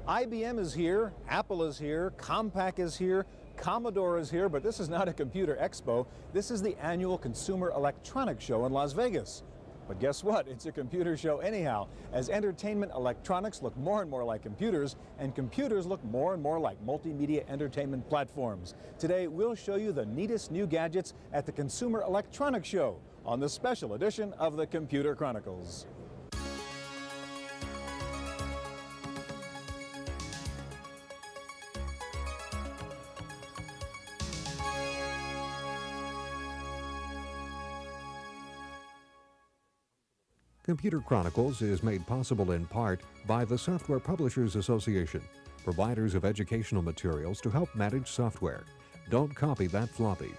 IBM is here, Apple is here, Compaq is here, Commodore is here, but this is not a computer expo. This is the annual Consumer Electronics Show in Las Vegas. But guess what? It's a computer show anyhow, as entertainment electronics look more and more like computers, and computers look more and more like multimedia entertainment platforms. Today, we'll show you the neatest new gadgets at the Consumer Electronics Show on the special edition of the Computer Chronicles. Computer Chronicles is made possible in part by the Software Publishers Association, providers of educational materials to help manage software. Don't copy that floppy.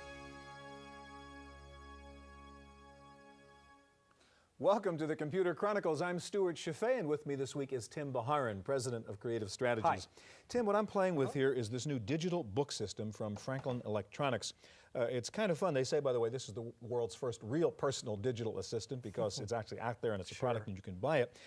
Welcome to the Computer Chronicles. I'm Stewart Cheifet, and with me this week is Tim Baharin, President of Creative Strategies. Hi. Tim, what I'm playing with here is this new digital book system from Franklin Electronics. It's kind of fun. They say, by the way, this is the world's first real personal digital assistant because it's actually out there and it's a product and you can buy it.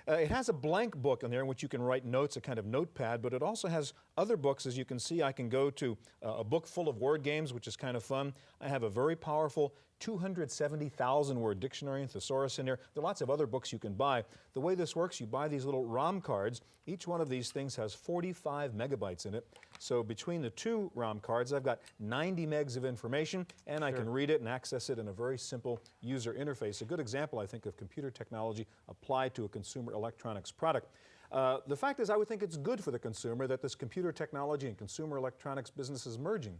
It has a blank book in there in which you can write notes, a kind of notepad, but it also has other books. As you can see, I can go to a book full of word games, which is kind of fun. I have a very powerful 270,000 word dictionary and thesaurus in there. There are lots of other books you can buy. The way this works, you buy these little ROM cards. Each one of these things has 45 megabytes in it. So between the two ROM cards, I've got 90 megs of information, and I can read it and access it in a very simple user interface. A good example, I think, of computer technology applied to a consumer electronics product. The fact is, I would think it's good for the consumer that this computer technology and consumer electronics business is merging.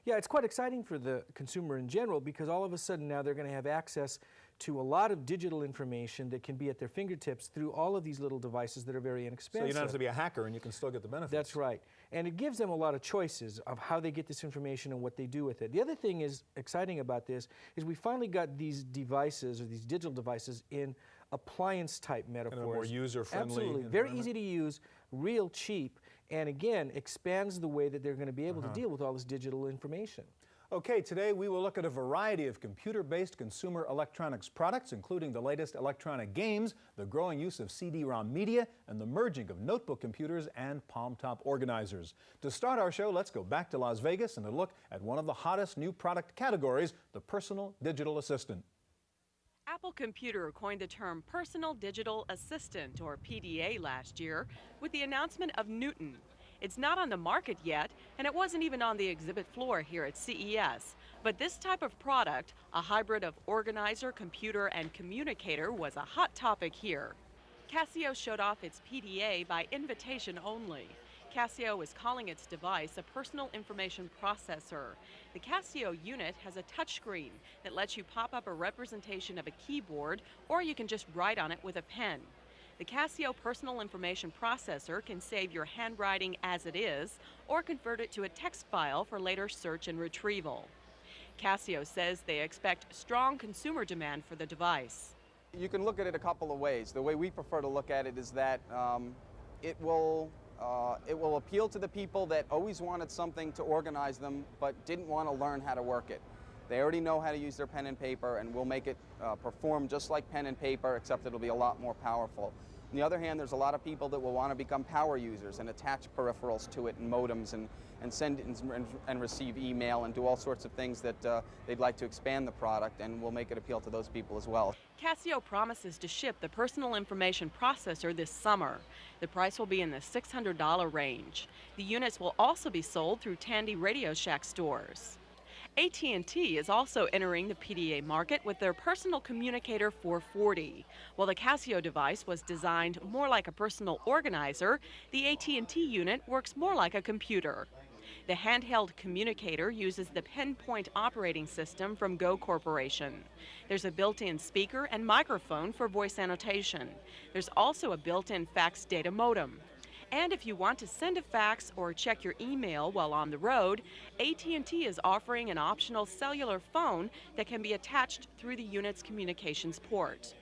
Yeah, it's quite exciting for the consumer in general because all of a sudden now they're going to have access to a lot of digital information that can be at their fingertips through all of these little devices that are very inexpensive. So you don't have to be a hacker and you can still get the benefits. That's right. And it gives them a lot of choices of how they get this information and what they do with it. The other thing is exciting about this is we finally got these devices or these digital devices in appliance type metaphors. Kind of more user-friendly. Absolutely. Very easy to use, real cheap, and again expands the way that they're going to be able to deal with all this digital information. Okay, today we will look at a variety of computer-based consumer electronics products, including the latest electronic games, the growing use of CD-ROM media, and the merging of notebook computers and palm-top organizers. To start our show, let's go back to Las Vegas and a look at one of the hottest new product categories, the personal digital assistant. Apple Computer coined the term Personal Digital Assistant, or PDA, last year with the announcement of Newton. It's not on the market yet, and it wasn't even on the exhibit floor here at CES. But this type of product, a hybrid of organizer, computer, and communicator, was a hot topic here. Casio showed off its PDA by invitation only. Casio is calling its device a personal information processor. The Casio unit has a touchscreen that lets you pop up a representation of a keyboard, or you can just write on it with a pen. The Casio personal information processor can save your handwriting as it is, or convert it to a text file for later search and retrieval. Casio says they expect strong consumer demand for the device. You can look at it a couple of ways. The way we prefer to look at it is that it will appeal to the people that always wanted something to organize them but didn't want to learn how to work it. They already know how to use their pen and paper, and we'll make it perform just like pen and paper, except it'll be a lot more powerful. On the other hand, there's a lot of people that will want to become power users and attach peripherals to it and modems and send and receive email and do all sorts of things that they'd like to expand the product, and we'll make it appeal to those people as well. Casio promises to ship the personal information processor this summer. The price will be in the $600 range. The units will also be sold through Tandy Radio Shack stores. AT&T is also entering the PDA market with their personal communicator 440. While the Casio device was designed more like a personal organizer, the AT&T unit works more like a computer. The handheld communicator uses the Pinpoint operating system from Go Corporation. There's a built-in speaker and microphone for voice annotation. There's also a built-in fax data modem. And if you want to send a fax or check your email while on the road, AT&T is offering an optional cellular phone that can be attached through the unit's communications port.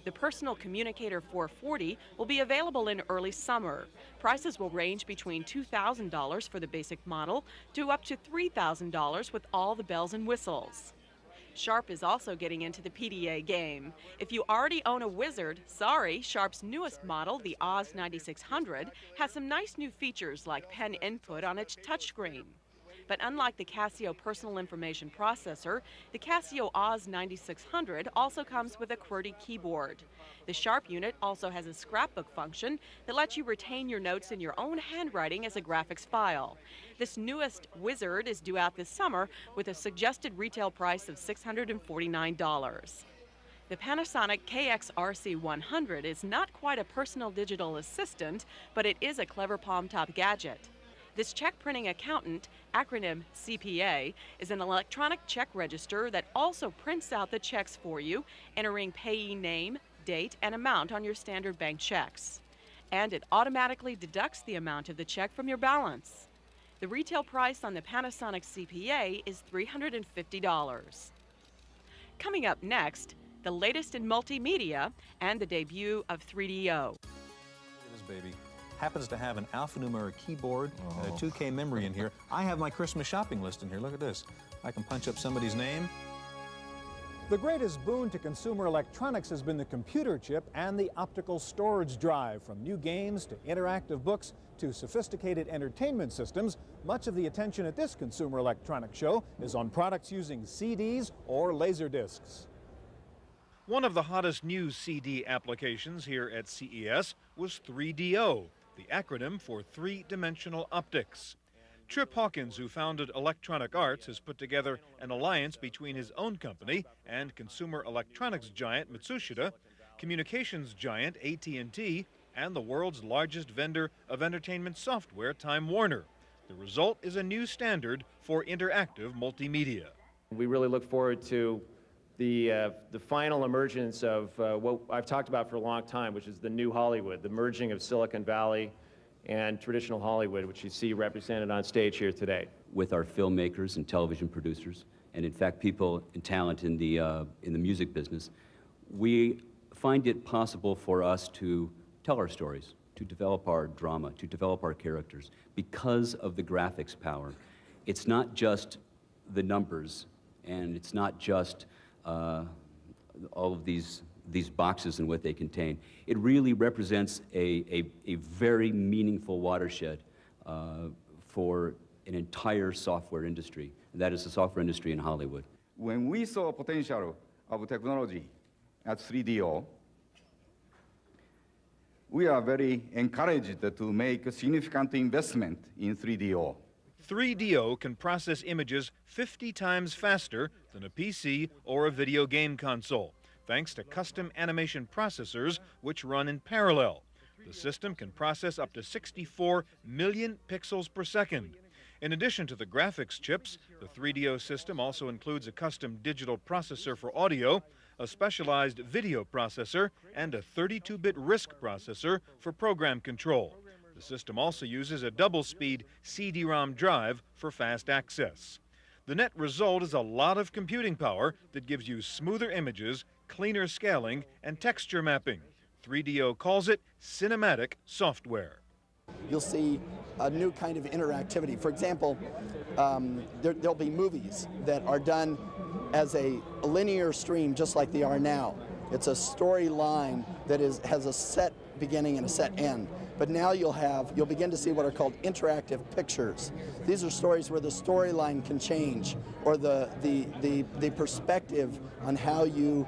The Personal Communicator 440 will be available in early summer. Prices will range between $2,000 for the basic model to up to $3,000 with all the bells and whistles. Sharp is also getting into the PDA game. If you already own a Wizard, sorry, Sharp's newest model, the Oz 9600, has some nice new features like pen input on its touchscreen. But unlike the Casio personal information processor, the Casio Oz 9600 also comes with a QWERTY keyboard. The Sharp unit also has a scrapbook function that lets you retain your notes in your own handwriting as a graphics file. This newest Wizard is due out this summer with a suggested retail price of $649. The Panasonic KXRC100 is not quite a personal digital assistant, but it is a clever palm-top gadget. This check printing accountant, acronym CPA, is an electronic check register that also prints out the checks for you, entering payee name, date, and amount on your standard bank checks. And it automatically deducts the amount of the check from your balance. The retail price on the Panasonic CPA is $350. Coming up next, the latest in multimedia and the debut of 3DO. Look at this baby. Happens to have an alphanumeric keyboard and a 2K memory in here. I have my Christmas shopping list in here. Look at this. I can punch up somebody's name. The greatest boon to consumer electronics has been the computer chip and the optical storage drive. From new games to interactive books to sophisticated entertainment systems, much of the attention at this Consumer Electronics Show is on products using CDs or laser discs. One of the hottest new CD applications here at CES was 3DO, the acronym for three-dimensional optics. Trip Hawkins, who founded Electronic Arts, has put together an alliance between his own company and consumer electronics giant Matsushita, communications giant AT&T, and the world's largest vendor of entertainment software, Time Warner. The result is a new standard for interactive multimedia. We really look forward to the final emergence of what I've talked about for a long time, which is the new Hollywood, the merging of Silicon Valley and traditional Hollywood, which you see represented on stage here today. With our filmmakers and television producers, and in fact people and talent in the music business, we find it possible for us to tell our stories, to develop our drama, to develop our characters, because of the graphics power. It's not just the numbers, and it's not just all of these boxes and what they contain. It really represents a very meaningful watershed for an entire software industry, and that is the software industry in Hollywood. When we saw potential of technology at 3DO, we are very encouraged to make a significant investment in 3DO. 3DO can process images 50 times faster than a PC or a video game console, thanks to custom animation processors which run in parallel. The system can process up to 64 million pixels per second. In addition to the graphics chips, the 3DO system also includes a custom digital processor for audio, a specialized video processor, and a 32-bit RISC processor for program control. The system also uses a double-speed CD-ROM drive for fast access. The net result is a lot of computing power that gives you smoother images, cleaner scaling, and texture mapping. 3DO calls it cinematic software. You'll see a new kind of interactivity. For example, there'll be movies that are done as a linear stream just like they are now. It's a storyline that has a set beginning and a set end. But now you'll begin to see what are called interactive pictures. These are stories where the storyline can change, or the perspective on how you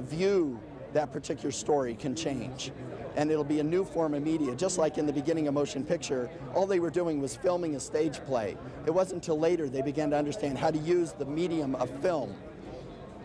view that particular story can change. And it'll be a new form of media. Just like in the beginning of motion picture, all they were doing was filming a stage play. It wasn't until later they began to understand how to use the medium of film.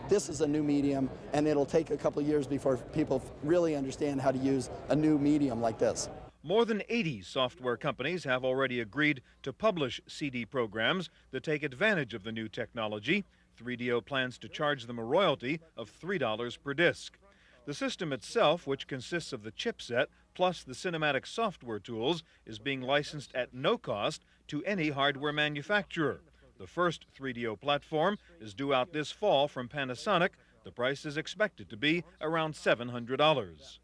This is a new medium, and it'll take a couple of years before people really understand how to use a new medium like this. More than 80 software companies have already agreed to publish CD programs that take advantage of the new technology. 3DO plans to charge them a royalty of $3 per disc. The system itself, which consists of the chipset plus the cinematic software tools, is being licensed at no cost to any hardware manufacturer. The first 3DO platform is due out this fall from Panasonic. The price is expected to be around $700.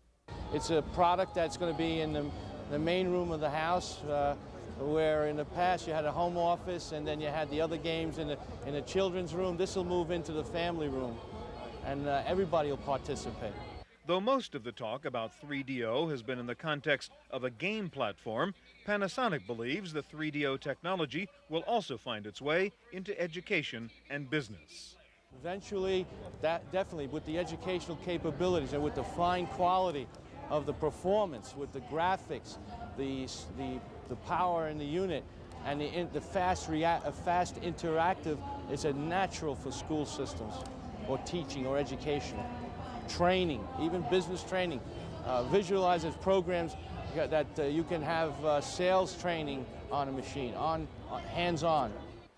It's a product that's going to be in the main room of the house where in the past you had a home office and then you had the other games in the children's room. This will move into the family room, and everybody will participate. Though most of the talk about 3DO has been in the context of a game platform, Panasonic believes the 3DO technology will also find its way into education and business. Eventually, that definitely with the educational capabilities and with the fine quality of the performance, with the graphics, the power in the unit, and the fast interactive is a natural for school systems or teaching or educational. Training, even business training, visualizes programs that you can have sales training on a machine, hands-on.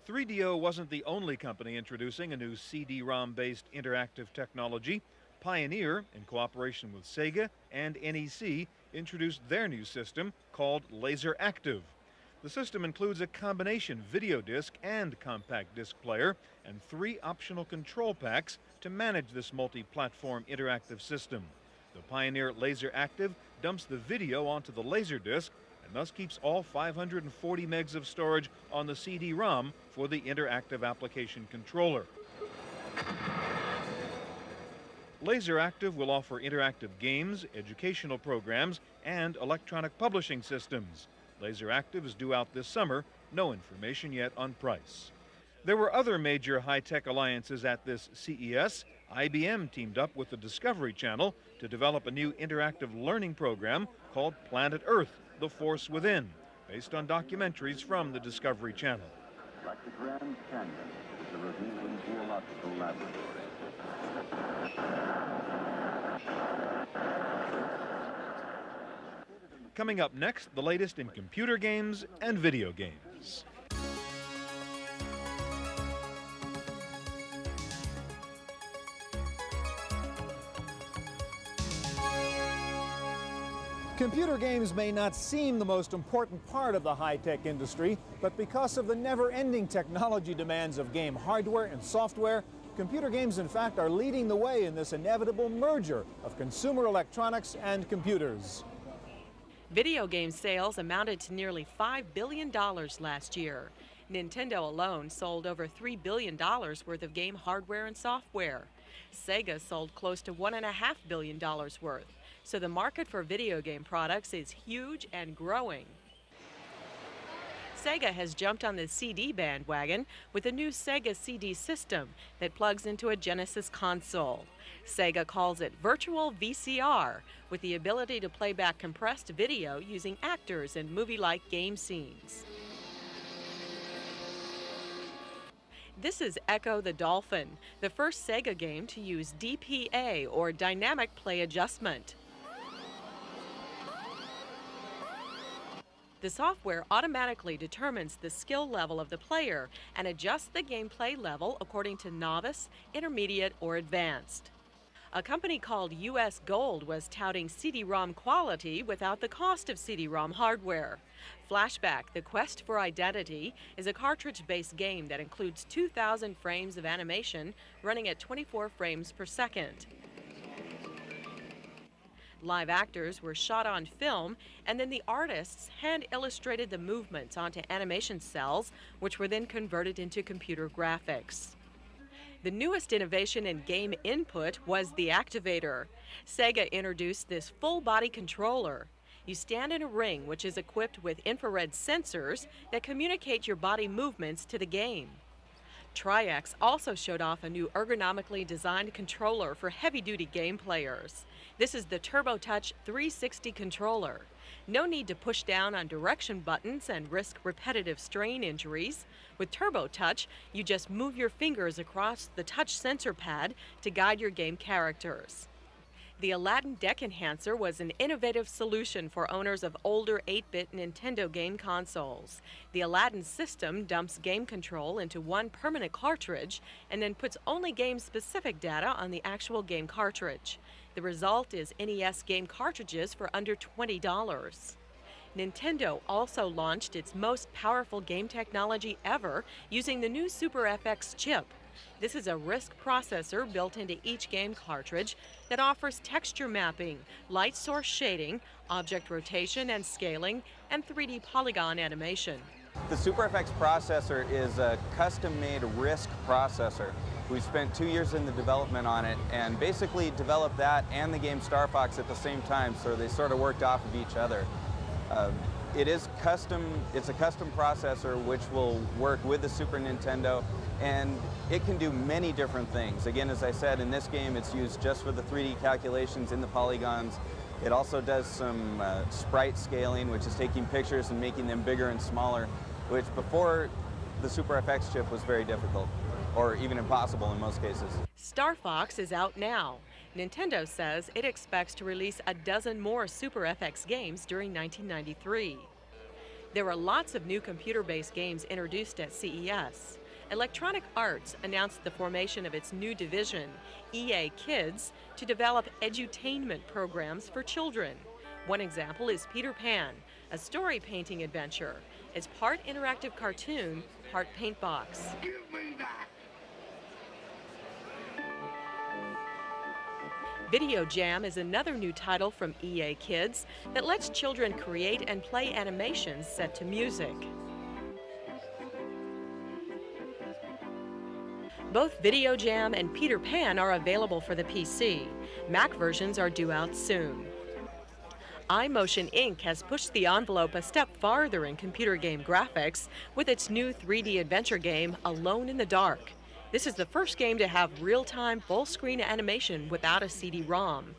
3DO wasn't the only company introducing a new CD-ROM-based interactive technology. Pioneer, in cooperation with Sega and NEC, introduced their new system called Laser Active. The system includes a combination video disc and compact disc player and 3 optional control packs to manage this multi-platform interactive system. The Pioneer Laser Active dumps the video onto the laser disc and thus keeps all 540 megs of storage on the CD-ROM for the interactive application controller. Laser Active will offer interactive games, educational programs, and electronic publishing systems. Laser Active is due out this summer. No information yet on price. There were other major high-tech alliances at this CES. IBM teamed up with the Discovery Channel to develop a new interactive learning program called Planet Earth: The Force Within, based on documentaries from the Discovery Channel. Like the Grand Canyon, is a revealing geological laboratory. Coming up next, the latest in computer games and video games. Computer games may not seem the most important part of the high-tech industry, but because of the never-ending technology demands of game hardware and software, computer games, in fact, are leading the way in this inevitable merger of consumer electronics and computers. Video game sales amounted to nearly $5 billion last year. Nintendo alone sold over $3 billion worth of game hardware and software. Sega sold close to $1.5 billion worth. So the market for video game products is huge and growing. Sega has jumped on the CD bandwagon with a new Sega CD system that plugs into a Genesis console. Sega calls it Virtual VCR, with the ability to play back compressed video using actors in movie-like game scenes. This is Echo the Dolphin, the first Sega game to use DPA, or Dynamic Play Adjustment. The software automatically determines the skill level of the player and adjusts the gameplay level according to novice, intermediate, or advanced. A company called US Gold was touting CD-ROM quality without the cost of CD-ROM hardware. Flashback: The Quest for Identity is a cartridge-based game that includes 2,000 frames of animation running at 24 frames per second. Live actors were shot on film, and then the artists hand-illustrated the movements onto animation cells, which were then converted into computer graphics. The newest innovation in game input was the Activator. Sega introduced this full-body controller. You stand in a ring which is equipped with infrared sensors that communicate your body movements to the game. Tri-X also showed off a new ergonomically designed controller for heavy-duty game players. This is the TurboTouch 360 controller. No need to push down on direction buttons and risk repetitive strain injuries. With TurboTouch, you just move your fingers across the touch sensor pad to guide your game characters. The Aladdin Deck Enhancer was an innovative solution for owners of older 8-bit Nintendo game consoles. The Aladdin system dumps game control into one permanent cartridge and then puts only game-specific data on the actual game cartridge. The result is NES game cartridges for under $20. Nintendo also launched its most powerful game technology ever using the new Super FX chip. This is a RISC processor built into each game cartridge that offers texture mapping, light source shading, object rotation and scaling, and 3D polygon animation. The SuperFX processor is a custom-made RISC processor. We spent 2 years in the development on it and basically developed that and the game Star Fox at the same time, so they sort of worked off of each other. It's a custom processor which will work with the Super Nintendo, and it can do many different things. Again, as I said, in this game it's used just for the 3D calculations in the polygons. It also does some sprite scaling, which is taking pictures and making them bigger and smaller, which before the SuperFX chip was very difficult, or even impossible in most cases. Star Fox is out now. Nintendo says it expects to release a dozen more SuperFX games during 1993. There are lots of new computer-based games introduced at CES. Electronic Arts announced the formation of its new division, EA Kids, to develop edutainment programs for children. One example is Peter Pan, a story painting adventure. It's part interactive cartoon, part paint box. Video Jam is another new title from EA Kids that lets children create and play animations set to music. Both Video Jam and Peter Pan are available for the PC. Mac versions are due out soon. iMotion Inc. has pushed the envelope a step farther in computer game graphics with its new 3D adventure game, Alone in the Dark. This is the first game to have real-time full-screen animation without a CD-ROM.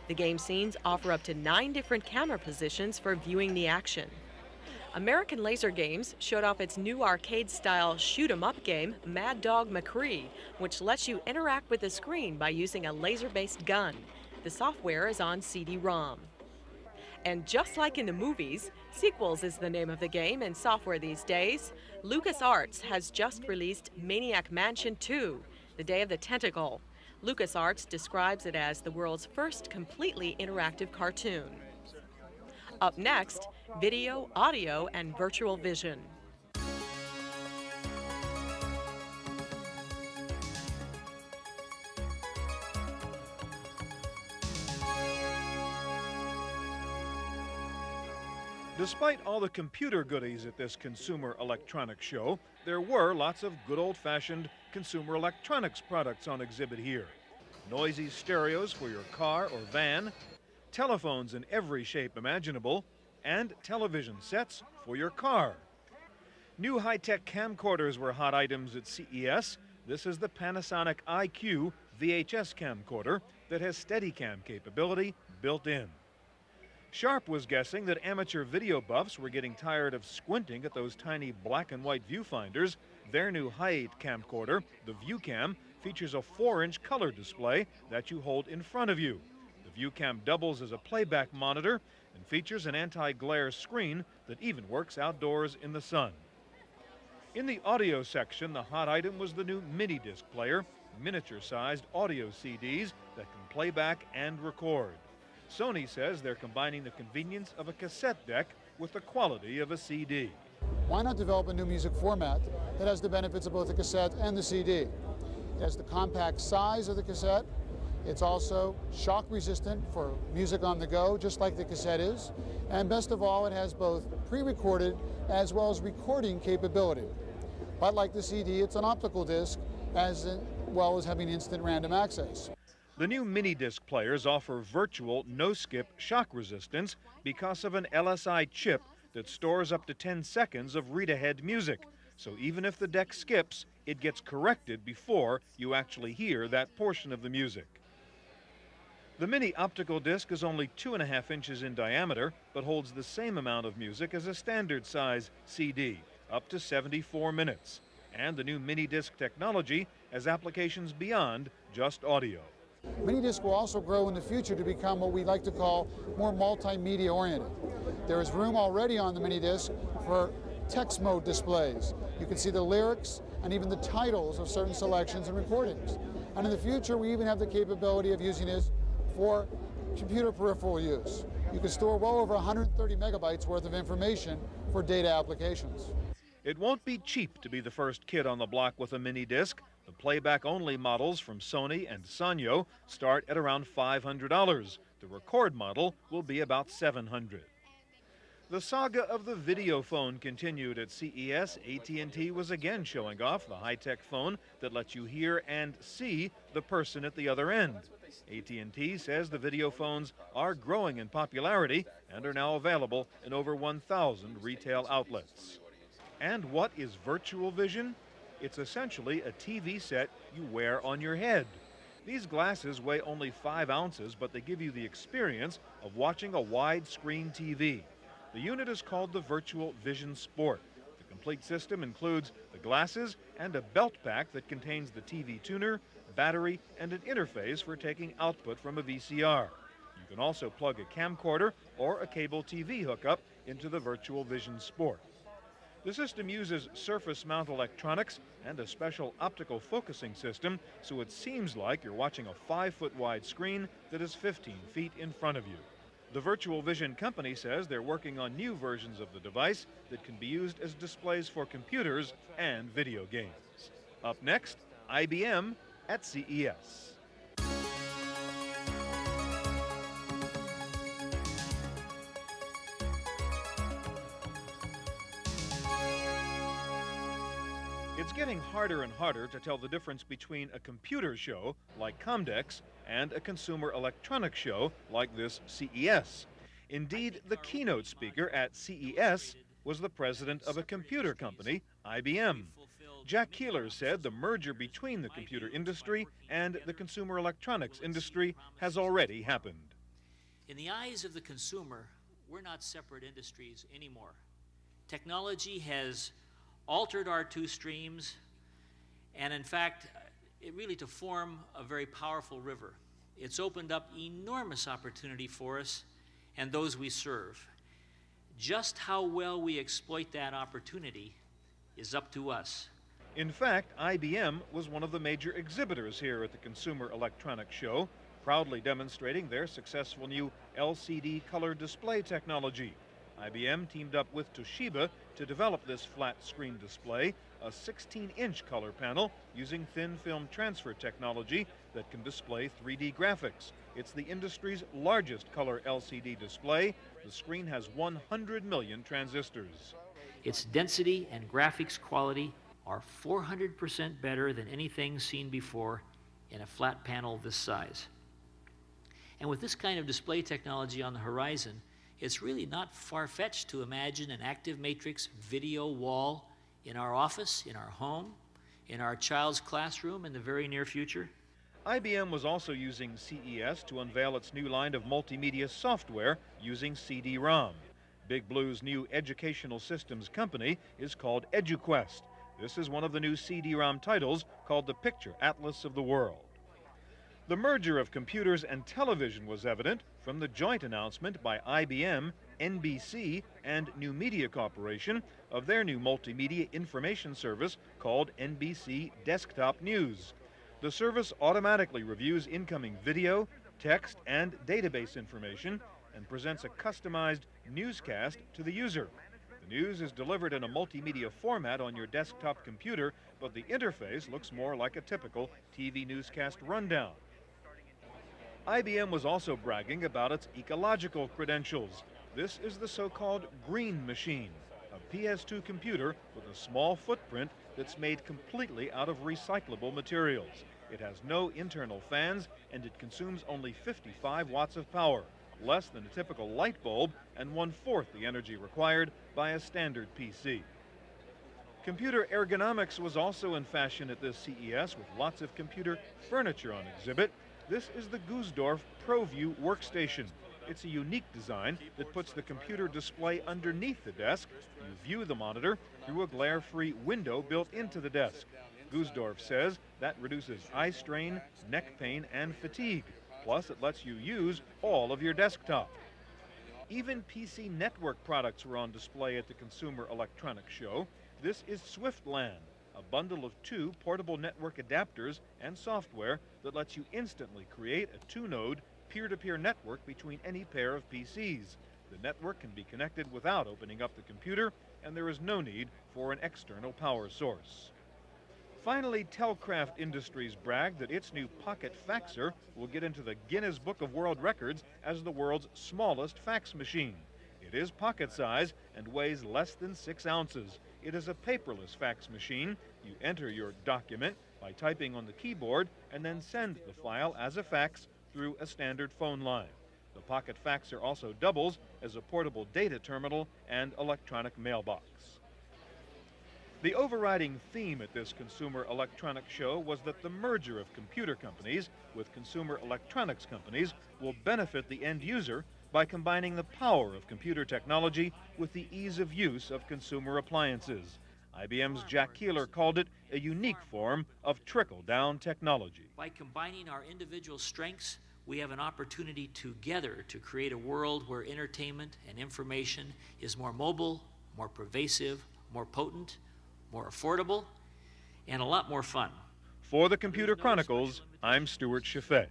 The game scenes offer up to 9 different camera positions for viewing the action. American Laser Games showed off its new arcade-style shoot-'em-up game, Mad Dog McCree, which lets you interact with the screen by using a laser-based gun. The software is on CD-ROM. And just like in the movies, Sequels is the name of the game in software these days. LucasArts has just released Maniac Mansion 2, The Day of the Tentacle. LucasArts describes it as the world's first completely interactive cartoon. Up next, video, audio, and virtual vision. Despite all the computer goodies at this Consumer Electronics Show, there were lots of good old-fashioned consumer electronics products on exhibit here. Noisy stereos for your car or van, telephones in every shape imaginable, and television sets for your car. New high-tech camcorders were hot items at CES. This is the Panasonic IQ VHS camcorder that has Steadicam capability built in. Sharp was guessing that amateur video buffs were getting tired of squinting at those tiny black and white viewfinders. Their new high-8 camcorder, the ViewCam, features a 4-inch color display that you hold in front of you. The ViewCam doubles as a playback monitor and features an anti-glare screen that even works outdoors in the sun. In the audio section, the hot item was the new mini disc player, miniature-sized audio CDs that can play back and record. Sony says they're combining the convenience of a cassette deck with the quality of a CD. Why not develop a new music format that has the benefits of both the cassette and the CD? It has the compact size of the cassette. It's also shock resistant for music on the go, just like the cassette is. And best of all, it has both pre-recorded as well as recording capability. But like the CD, it's an optical disc as well as having instant random access. The new mini-disc players offer virtual no-skip shock resistance because of an LSI chip that stores up to 10 seconds of read-ahead music. So even if the deck skips, it gets corrected before you actually hear that portion of the music. The mini optical disc is only 2.5 inches in diameter, but holds the same amount of music as a standard size CD, up to 74 minutes. And the new mini-disc technology has applications beyond just audio. Minidisc will also grow in the future to become what we like to call more multimedia oriented. There is room already on the Minidisc for text mode displays. You can see the lyrics and even the titles of certain selections and recordings. And in the future, we even have the capability of using this for computer peripheral use. You can store well over 130 megabytes worth of information for data applications. It won't be cheap to be the first kid on the block with a mini disc, The playback-only models from Sony and Sanyo start at around $500. The record model will be about $700. The saga of the video phone continued at CES. AT&T was again showing off the high-tech phone that lets you hear and see the person at the other end. AT&T says the video phones are growing in popularity and are now available in over 1,000 retail outlets. And what is virtual vision? It's essentially a TV set you wear on your head. These glasses weigh only 5 ounces, but they give you the experience of watching a widescreen TV. The unit is called the Virtual Vision Sport. The complete system includes the glasses and a belt pack that contains the TV tuner, battery, and an interface for taking output from a VCR. You can also plug a camcorder or a cable TV hookup into the Virtual Vision Sport. The system uses surface-mount electronics and a special optical focusing system, so it seems like you're watching a 5-foot-wide screen that is 15 feet in front of you. The Virtual Vision company says they're working on new versions of the device that can be used as displays for computers and video games. Up next, IBM at CES. It's getting harder and harder to tell the difference between a computer show like Comdex and a consumer electronics show like this CES. Indeed, the keynote speaker at CES was the president of a computer company, IBM. Jack Keeler said the merger between the computer industry and the consumer electronics industry has already happened. In the eyes of the consumer, we're not separate industries anymore. Technology has altered our two streams, and in fact, it really to form a very powerful river. It's opened up enormous opportunity for us and those we serve. Just how well we exploit that opportunity is up to us. In fact, IBM was one of the major exhibitors here at the Consumer Electronics Show, proudly demonstrating their successful new LCD color display technology. IBM teamed up with Toshiba to develop this flat screen display, a 16-inch color panel using thin film transfer technology that can display 3D graphics. It's the industry's largest color LCD display. The screen has 100 million transistors. Its density and graphics quality are 400% better than anything seen before in a flat panel this size. And with this kind of display technology on the horizon, it's really not far-fetched to imagine an active matrix video wall in our office, in our home, in our child's classroom in the very near future. IBM was also using CES to unveil its new line of multimedia software using CD-ROM. Big Blue's new educational systems company is called EduQuest. This is one of the new CD-ROM titles called the Picture Atlas of the World. The merger of computers and television was evident from the joint announcement by IBM, NBC, and New Media Corporation of their new multimedia information service called NBC Desktop News. The service automatically reviews incoming video, text, and database information and presents a customized newscast to the user. The news is delivered in a multimedia format on your desktop computer, but the interface looks more like a typical TV newscast rundown. IBM was also bragging about its ecological credentials. This is the so-called Green Machine, a PS2 computer with a small footprint that's made completely out of recyclable materials. It has no internal fans, and it consumes only 55 watts of power, less than a typical light bulb and 1/4 the energy required by a standard PC. Computer ergonomics was also in fashion at this CES with lots of computer furniture on exhibit. This is the Gusdorf ProView workstation. It's a unique design that puts the computer display underneath the desk. You view the monitor through a glare-free window built into the desk. Gusdorf says that reduces eye strain, neck pain, and fatigue. Plus, it lets you use all of your desktop. Even PC network products were on display at the Consumer Electronics Show. This is SwiftLAN, a bundle of 2 portable network adapters and software that lets you instantly create a 2-node peer-to-peer network between any pair of PCs. The network can be connected without opening up the computer, and there is no need for an external power source. Finally, Telcraft Industries bragged that its new pocket faxer will get into the Guinness Book of World Records as the world's smallest fax machine. It is pocket size and weighs less than 6 ounces. It is a paperless fax machine. You enter your document by typing on the keyboard and then send the file as a fax through a standard phone line. The pocket faxer also doubles as a portable data terminal and electronic mailbox. The overriding theme at this Consumer Electronics Show was that the merger of computer companies with consumer electronics companies will benefit the end user by combining the power of computer technology with the ease of use of consumer appliances. IBM's Jack Keeler called it a unique form of trickle-down technology. By combining our individual strengths, we have an opportunity together to create a world where entertainment and information is more mobile, more pervasive, more potent, more affordable, and a lot more fun. For the Computer Chronicles, I'm Stewart Cheifet.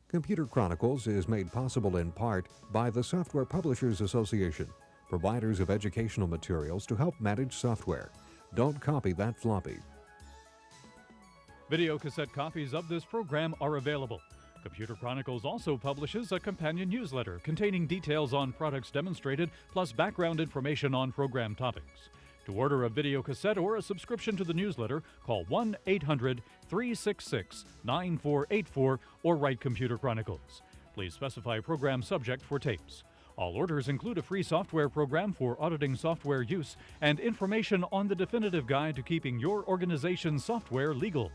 Computer Chronicles is made possible in part by the Software Publishers Association, providers of educational materials to help manage software. Don't copy that floppy. Video cassette copies of this program are available. Computer Chronicles also publishes a companion newsletter containing details on products demonstrated, plus background information on program topics. To order a video cassette or a subscription to the newsletter, call 1-800-366-9484 or write Computer Chronicles. Please specify program subject for tapes. All orders include a free software program for auditing software use and information on the definitive guide to keeping your organization's software legal.